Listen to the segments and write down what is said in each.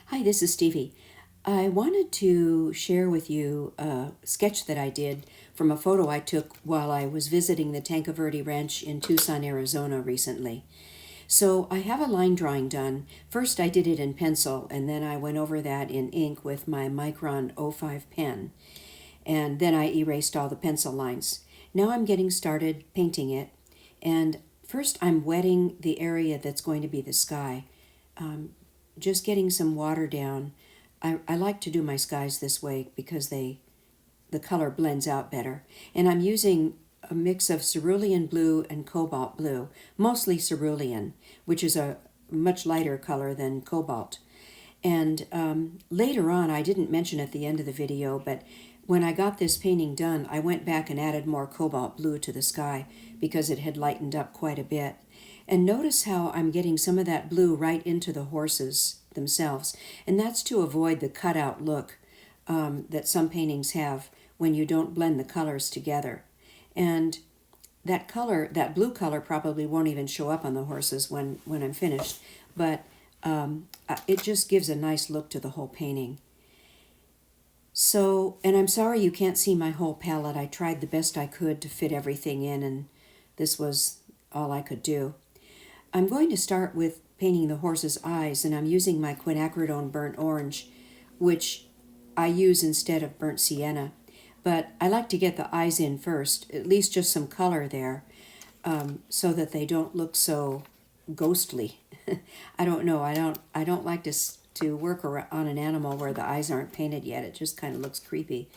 Hi, this is Stevie. I wanted to share with you a sketch that I did from a photo I took while I was visiting the Tanque Verde Ranch in Tucson, Arizona recently. So I have a line drawing done. First I did it in pencil, and then I went over that in ink with my Micron O5 pen. And then I erased all the pencil lines. Now I'm getting started painting it. And first I'm wetting the area that's going to be the sky. Um, just getting some water down. I like to do my skies this way because the color blends out better. And I'm using a mix of cerulean blue and cobalt blue, mostly cerulean, which is a much lighter color than cobalt. And later on, I didn't mention at the end of the video, but when I got this painting done, I went back and added more cobalt blue to the sky because it had lightened up quite a bit. And notice how I'm getting some of that blue right into the horses themselves. And that's to avoid the cutout look that some paintings have when you don't blend the colors together. And that color, that blue color, probably won't even show up on the horses when I'm finished, but it just gives a nice look to the whole painting. So, and I'm sorry you can't see my whole palette. I tried the best I could to fit everything in, and this was all I could do. I'm going to start with painting the horse's eyes, and I'm using my quinacridone burnt orange, which I use instead of burnt sienna. But I like to get the eyes in first, at least just some color there, so that they don't look so ghostly. I don't know. I don't like to work on an animal where the eyes aren't painted yet. It just kind of looks creepy.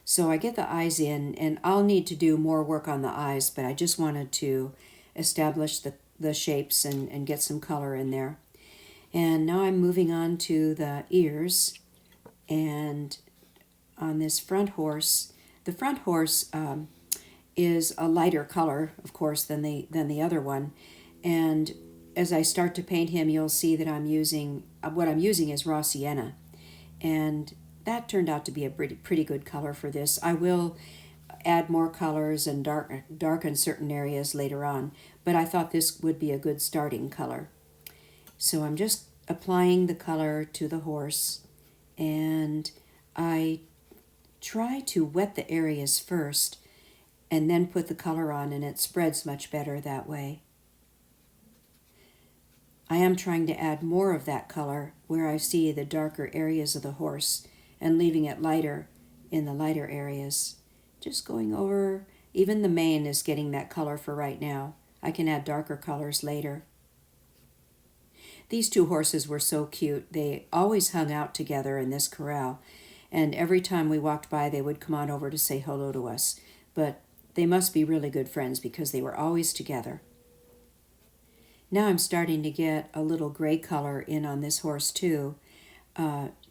So I get the eyes in, and I'll need to do more work on the eyes, but I just wanted to establish the shapes and get some color in there. And now I'm moving on to the ears, and on this front horse, the front horse is a lighter color, of course, than the other one. And as I start to paint him, you'll see that what I'm using is raw sienna, and that turned out to be a pretty good color for this. I will add more colors and darken certain areas later on, but I thought this would be a good starting color. So I'm just applying the color to the horse, and I try to wet the areas first and then put the color on, and it spreads much better that way. I am trying to add more of that color where I see the darker areas of the horse and leaving it lighter in the lighter areas. Just going over, even the mane is getting that color for right now. I can add darker colors later. These two horses were so cute. They always hung out together in this corral, and every time we walked by they would come on over to say hello to us. But they must be really good friends because they were always together. Now I'm starting to get a little gray color in on this horse too,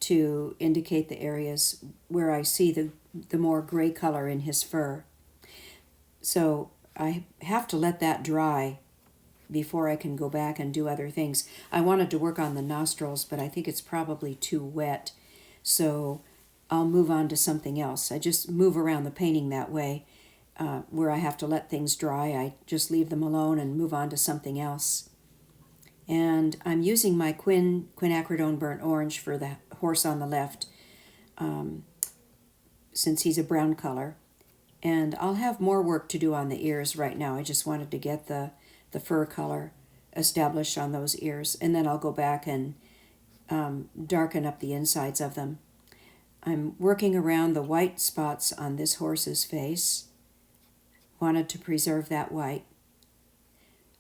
to indicate the areas where I see the more gray color in his fur. So I have to let that dry before I can go back and do other things. I wanted to work on the nostrils, but I think it's probably too wet, so I'll move on to something else. I just move around the painting that way. Where I have to let things dry, I just leave them alone and move on to something else. And I'm using my quinacridone burnt orange for the horse on the left, since he's a brown color. And I'll have more work to do on the ears right now. I just wanted to get the fur color established on those ears, and then I'll go back and darken up the insides of them. I'm working around the white spots on this horse's face. Wanted to preserve that white.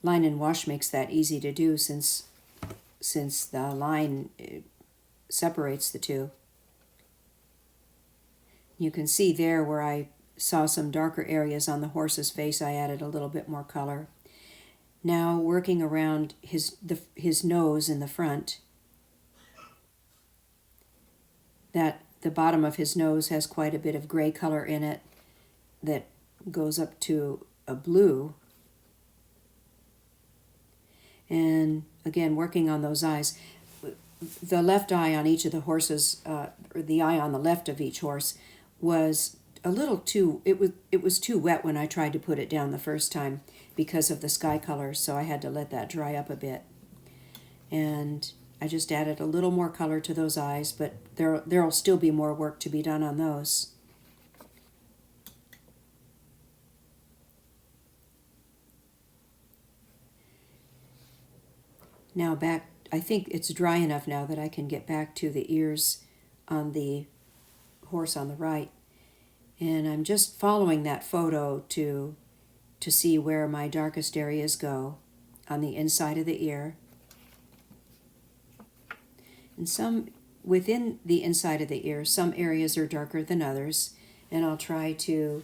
Line and wash makes that easy to do since the line separates the two. You can see there where I saw some darker areas on the horse's face, I added a little bit more color. Now working around his nose in the front, that the bottom of his nose has quite a bit of gray color in it that goes up to a blue. And again, working on those eyes. The left eye on each of the horses, or the eye on the left of each horse, was a little too, it was too wet when I tried to put it down the first time because of the sky color, so I had to let that dry up a bit. And I just added a little more color to those eyes, but there'll still be more work to be done on those. Now back, I think it's dry enough now that I can get back to the ears on the horse on the right. And I'm just following that photo to see where my darkest areas go on the inside of the ear. And some within the inside of the ear, some areas are darker than others, and I'll try to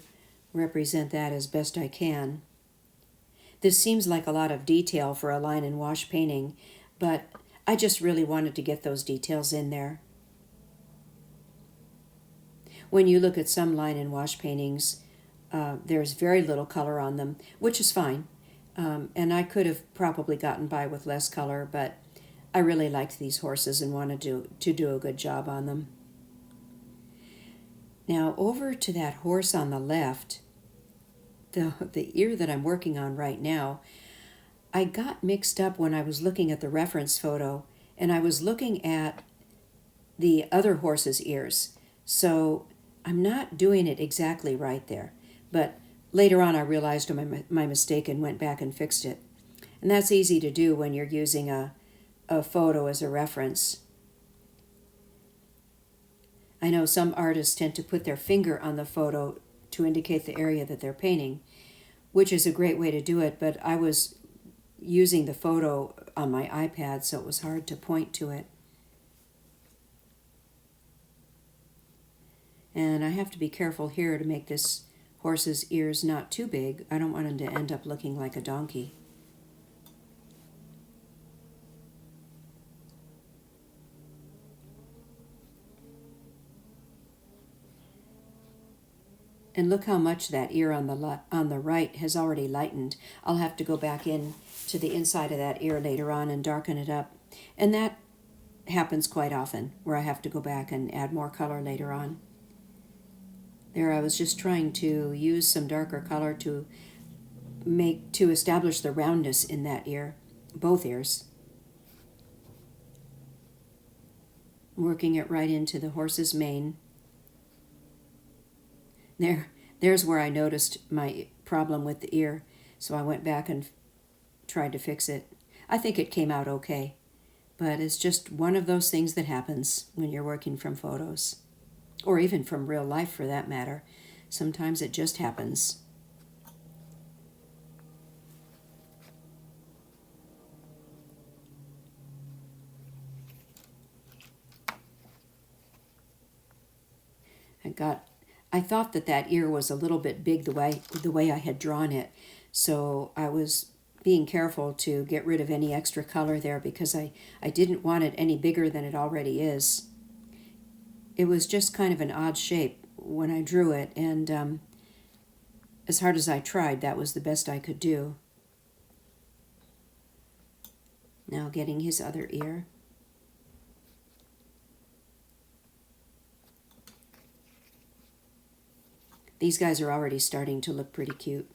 represent that as best I can. This seems like a lot of detail for a line and wash painting, but I just really wanted to get those details in there. When you look at some line and wash paintings, there's very little color on them, which is fine. And I could have probably gotten by with less color, but I really liked these horses and wanted to do a good job on them. Now over to that horse on the left, the ear that I'm working on right now, I got mixed up when I was looking at the reference photo, and I was looking at the other horse's ears. So I'm not doing it exactly right there. But later on I realized my mistake and went back and fixed it. And that's easy to do when you're using a photo as a reference. I know some artists tend to put their finger on the photo to indicate the area that they're painting, which is a great way to do it, but I was using the photo on my iPad, so it was hard to point to it. And I have to be careful here to make this horse's ears not too big. I don't want him to end up looking like a donkey. And look how much that ear on the right has already lightened. I'll have to go back in to the inside of that ear later on and darken it up. And that happens quite often, where I have to go back and add more color later on. There I was just trying to use some darker color to establish the roundness in that ear, both ears. Working it right into the horse's mane. There's where I noticed my problem with the ear, so I went back and tried to fix it. I think it came out okay, but it's just one of those things that happens when you're working from photos, or even from real life for that matter. Sometimes it just happens. I thought that ear was a little bit big the way I had drawn it, so I was being careful to get rid of any extra color there because I didn't want it any bigger than it already is. It was just kind of an odd shape when I drew it, and as hard as I tried, that was the best I could do. Now getting his other ear. These guys are already starting to look pretty cute.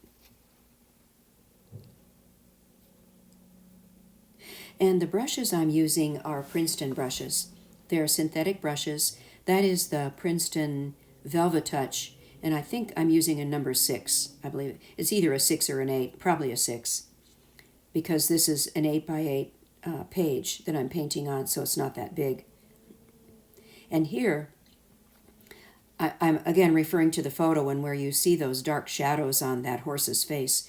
And the brushes I'm using are Princeton brushes. They're synthetic brushes. That is the Princeton Velvet Touch, and I think I'm using a number 6, I believe. It's either a 6 or an 8, probably a 6, because this is an 8x8 page that I'm painting on, so it's not that big. And here, I'm again referring to the photo and where you see those dark shadows on that horse's face.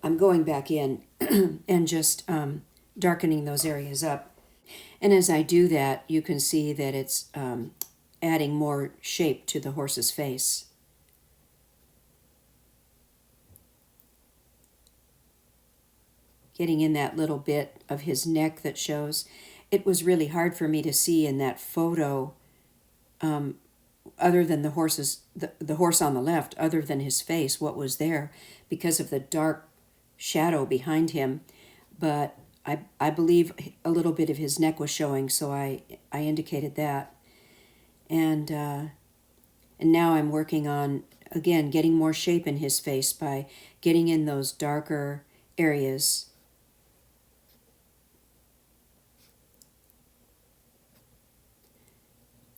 I'm going back in and just darkening those areas up. And as I do that, you can see that it's adding more shape to the horse's face. Getting in that little bit of his neck that shows. It was really hard for me to see in that photo, other than the horse on the left, other than his face, what was there, because of the dark shadow behind him. But I believe a little bit of his neck was showing, so I indicated that. And now I'm working on, again, getting more shape in his face by getting in those darker areas.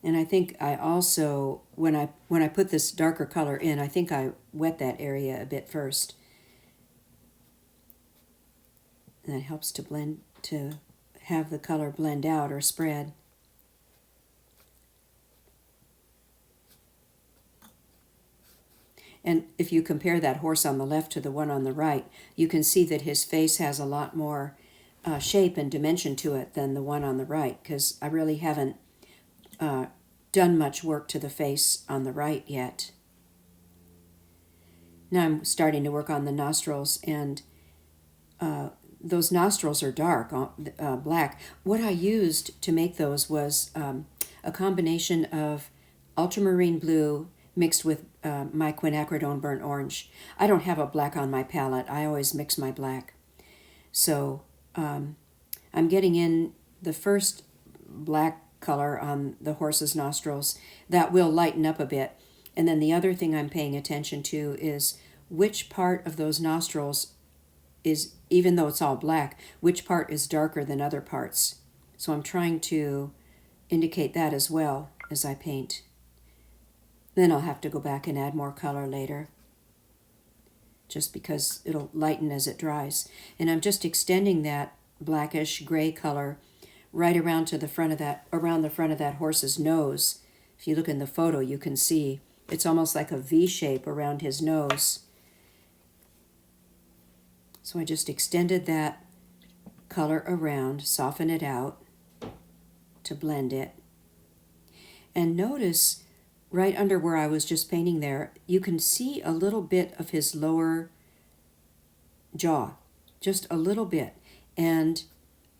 And I think I also, when I put this darker color in, I think I wet that area a bit first. And that helps to blend, to have the color blend out or spread. And if you compare that horse on the left to the one on the right, you can see that his face has a lot more shape and dimension to it than the one on the right, because I really haven't done much work to the face on the right yet. Now I'm starting to work on the nostrils, and those nostrils are dark, black. What I used to make those was a combination of ultramarine blue mixed with my quinacridone burnt orange. I don't have a black on my palette. I always mix my black. So I'm getting in the first black color on the horse's nostrils. That will lighten up a bit. And then the other thing I'm paying attention to is which part of those nostrils is, even though it's all black, which part is darker than other parts. So I'm trying to indicate that as well as I paint. Then I'll have to go back and add more color later, just because it'll lighten as it dries. And I'm just extending that blackish gray color right around to the front of that, around the front of that horse's nose. If you look in the photo, you can see it's almost like a V shape around his nose. So I just extended that color around, soften it out to blend it. And notice right under where I was just painting there, you can see a little bit of his lower jaw, just a little bit. And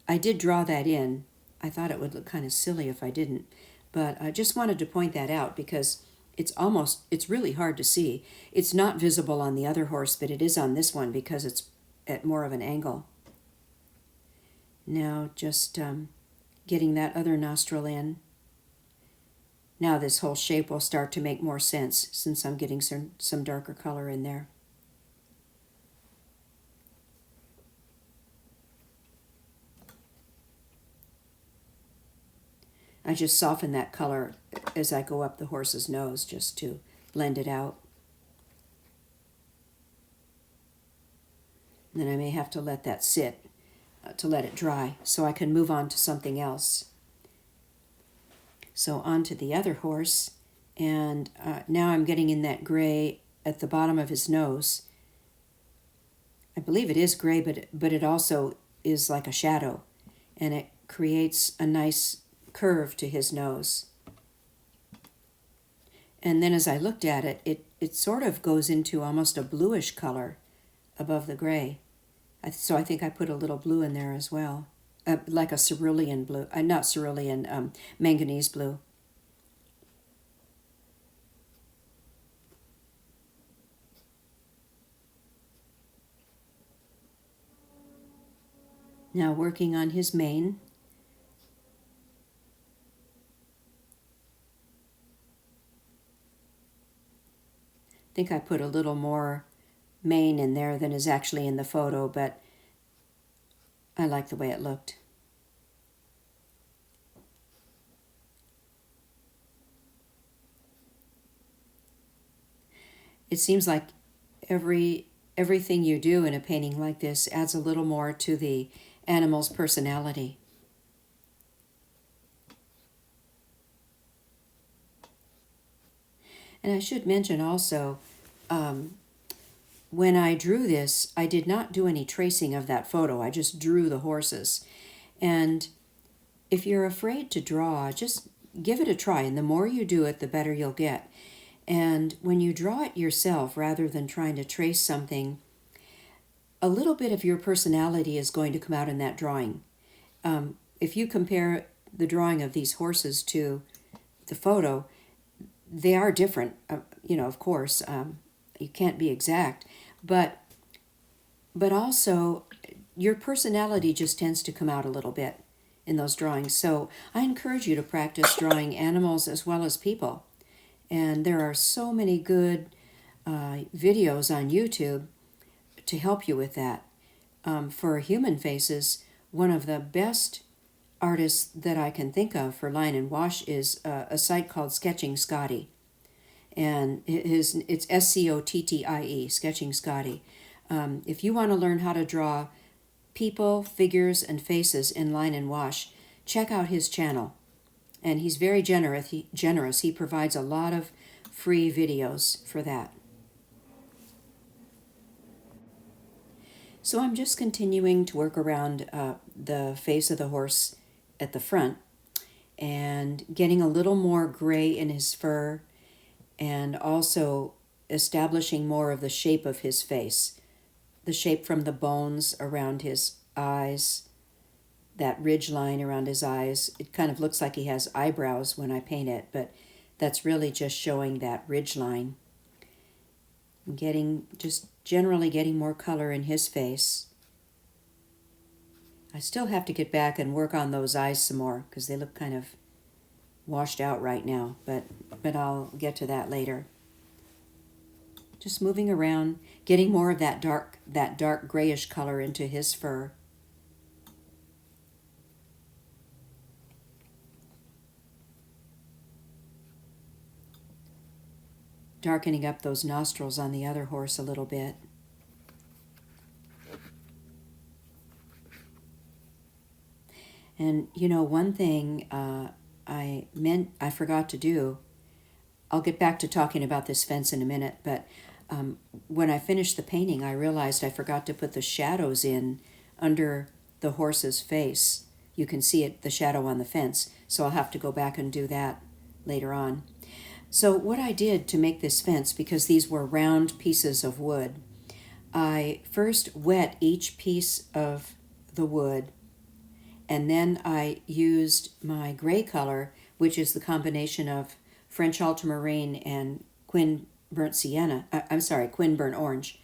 I did draw that in. I thought it would look kind of silly if I didn't, but I just wanted to point that out because it's really hard to see. It's not visible on the other horse, but it is on this one because it's at more of an angle. Now just getting that other nostril in. Now this whole shape will start to make more sense since I'm getting some darker color in there. I just soften that color as I go up the horse's nose just to blend it out. And then I may have to let that sit to let it dry so I can move on to something else. So on to the other horse, and now I'm getting in that gray at the bottom of his nose. I believe it is gray, but it also is like a shadow, and it creates a nice curve to his nose. And then as I looked at it, it sort of goes into almost a bluish color above the gray. So I think I put a little blue in there as well. Like a cerulean blue, not cerulean, manganese blue. Now working on his mane. I think I put a little more mane in there than is actually in the photo, but I like the way it looked. It seems like everything you do in a painting like this adds a little more to the animal's personality. And I should mention also, when I drew this, I did not do any tracing of that photo. I just drew the horses. And if you're afraid to draw, just give it a try. And the more you do it, the better you'll get. And when you draw it yourself, rather than trying to trace something, a little bit of your personality is going to come out in that drawing. If you compare the drawing of these horses to the photo, they are different, of course. You can't be exact, but also your personality just tends to come out a little bit in those drawings. So I encourage you to practice drawing animals as well as people. And there are so many good videos on YouTube to help you with that. For human faces, one of the best artist that I can think of for line and wash is a site called Sketching Scotty. And it's Scottie, Sketching Scotty. If you want to learn how to draw people, figures, and faces in line and wash, check out his channel. And he's very generous. He provides a lot of free videos for that. So I'm just continuing to work around the face of the horse at the front and getting a little more gray in his fur and also establishing more of the shape of his face, the shape from the bones around his eyes, that ridge line around his eyes. It kind of looks like he has eyebrows when I paint it, but that's really just showing that ridge line. Just generally getting more color in his face. I still have to get back and work on those eyes some more because they look kind of washed out right now, but I'll get to that later. Just moving around, getting more of that dark grayish color into his fur. Darkening up those nostrils on the other horse a little bit. And one thing I forgot to do, I'll get back to talking about this fence in a minute, but when I finished the painting, I realized I forgot to put the shadows in under the horse's face. You can see it, the shadow on the fence, so I'll have to go back and do that later on. So what I did to make this fence, because these were round pieces of wood, I first wet each piece of the wood, and then I used my gray color, which is the combination of French ultramarine and Quin burnt orange.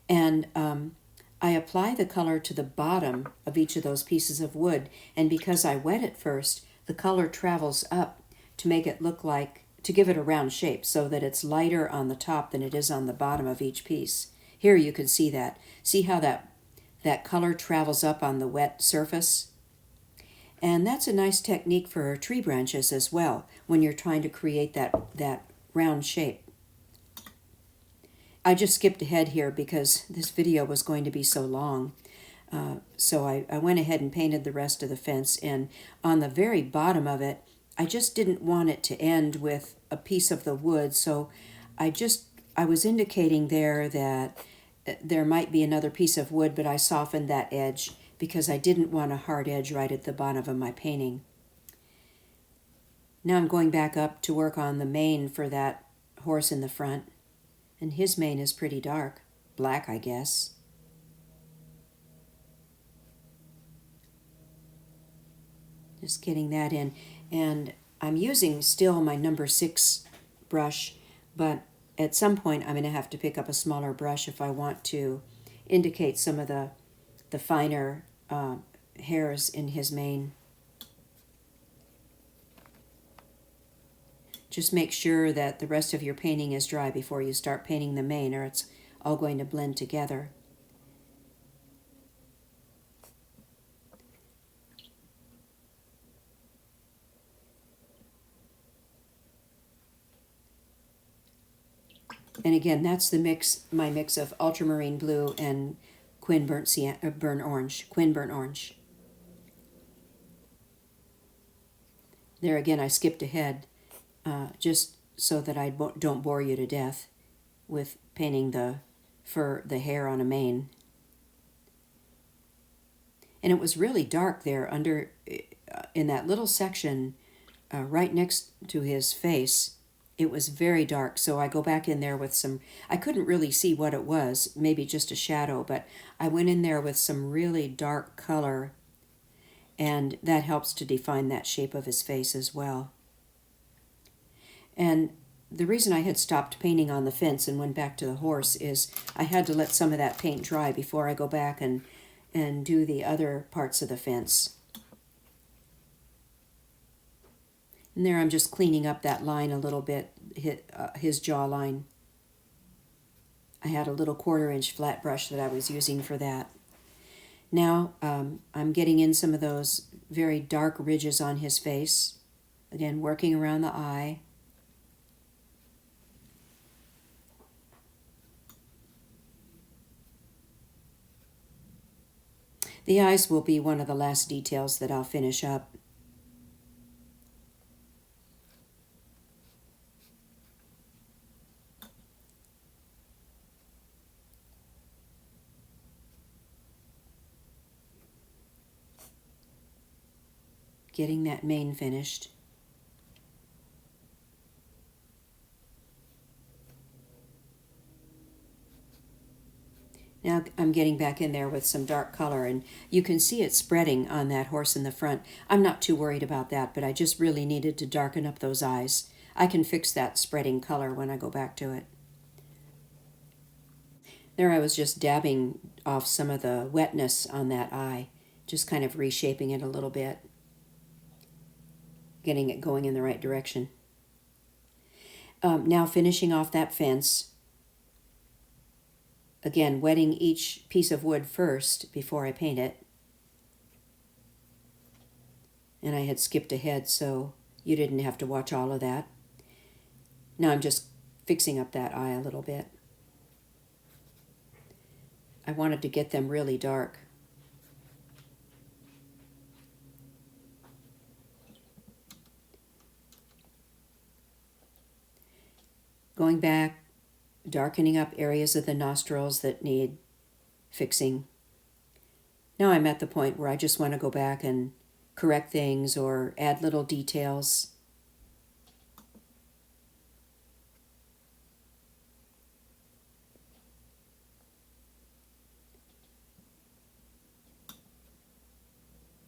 And I apply the color to the bottom of each of those pieces of wood, and because I wet it first, the color travels up to make it look like, to give it a round shape so that it's lighter on the top than it is on the bottom of each piece. Here you can see that. See how that color travels up on the wet surface? And that's a nice technique for tree branches as well, when you're trying to create that round shape. I just skipped ahead here because this video was going to be so long. So I went ahead and painted the rest of the fence, and on the very bottom of it, I just didn't want it to end with a piece of the wood, so I was indicating there that there might be another piece of wood, but I softened that edge because I didn't want a hard edge right at the bottom of my painting. Now I'm going back up to work on the mane for that horse in the front, and his mane is pretty dark, black I guess. Just getting that in. And I'm using still my number 6 brush, but at some point I'm going to have to pick up a smaller brush if I want to indicate some of the finer hairs in his mane. Just make sure that the rest of your painting is dry before you start painting the mane, or it's all going to blend together. And again, that's my mix of ultramarine blue and Quin burnt orange. There again, I skipped ahead just so that I don't bore you to death with painting the hair on a mane. And it was really dark there in that little section right next to his face. It was very dark, so I go back in there with I couldn't really see what it was, maybe just a shadow, but I went in there with some really dark color, and that helps to define that shape of his face as well. And the reason I had stopped painting on the fence and went back to the horse is I had to let some of that paint dry before I go back and do the other parts of the fence. And there I'm just cleaning up that line a little bit, his jaw line. I had a little 1/4-inch flat brush that I was using for that. Now I'm getting in some of those very dark ridges on his face. Again, working around the eye. The eyes will be one of the last details that I'll finish up. Getting that mane finished. Now I'm getting back in there with some dark color, and you can see it spreading on that horse in the front. I'm not too worried about that, but I just really needed to darken up those eyes. I can fix that spreading color when I go back to it. There I was just dabbing off some of the wetness on that eye, just kind of reshaping it a little bit, getting it going in the right direction. Now finishing off that fence. Again, wetting each piece of wood first before I paint it. And I had skipped ahead, so you didn't have to watch all of that. Now I'm just fixing up that eye a little bit. I wanted to get them really dark. Going back, darkening up areas of the nostrils that need fixing. Now I'm at the point where I just want to go back and correct things or add little details.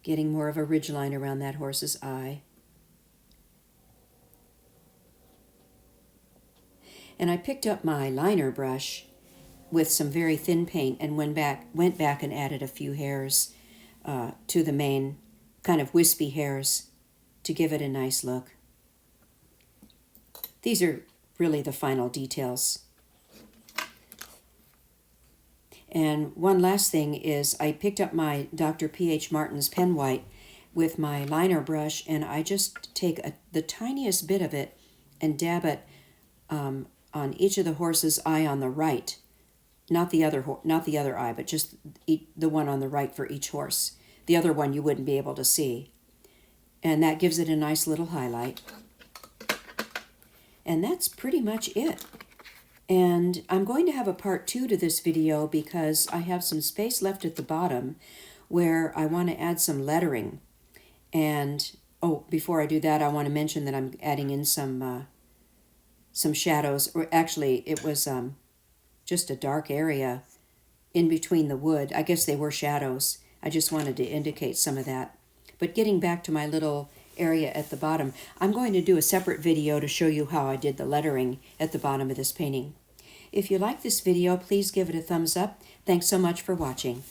Getting more of a ridgeline around that horse's eye. And I picked up my liner brush with some very thin paint and went back and added a few hairs to the mane, kind of wispy hairs, to give it a nice look. These are really the final details. And one last thing is I picked up my Dr. P.H. Martin's pen white with my liner brush, and I just take the tiniest bit of it and dab it on each of the horse's eye on the right. Not the other eye, but just the one on the right for each horse. The other one you wouldn't be able to see. And that gives it a nice little highlight. And that's pretty much it. And I'm going to have a part 2 to this video because I have some space left at the bottom where I want to add some lettering. And, before I do that, I want to mention that I'm adding in some shadows. Or actually, it was just a dark area in between the wood. I guess they were shadows. I just wanted to indicate some of that. But getting back to my little area at the bottom, I'm going to do a separate video to show you how I did the lettering at the bottom of this painting. If you like this video, please give it a thumbs up. Thanks so much for watching.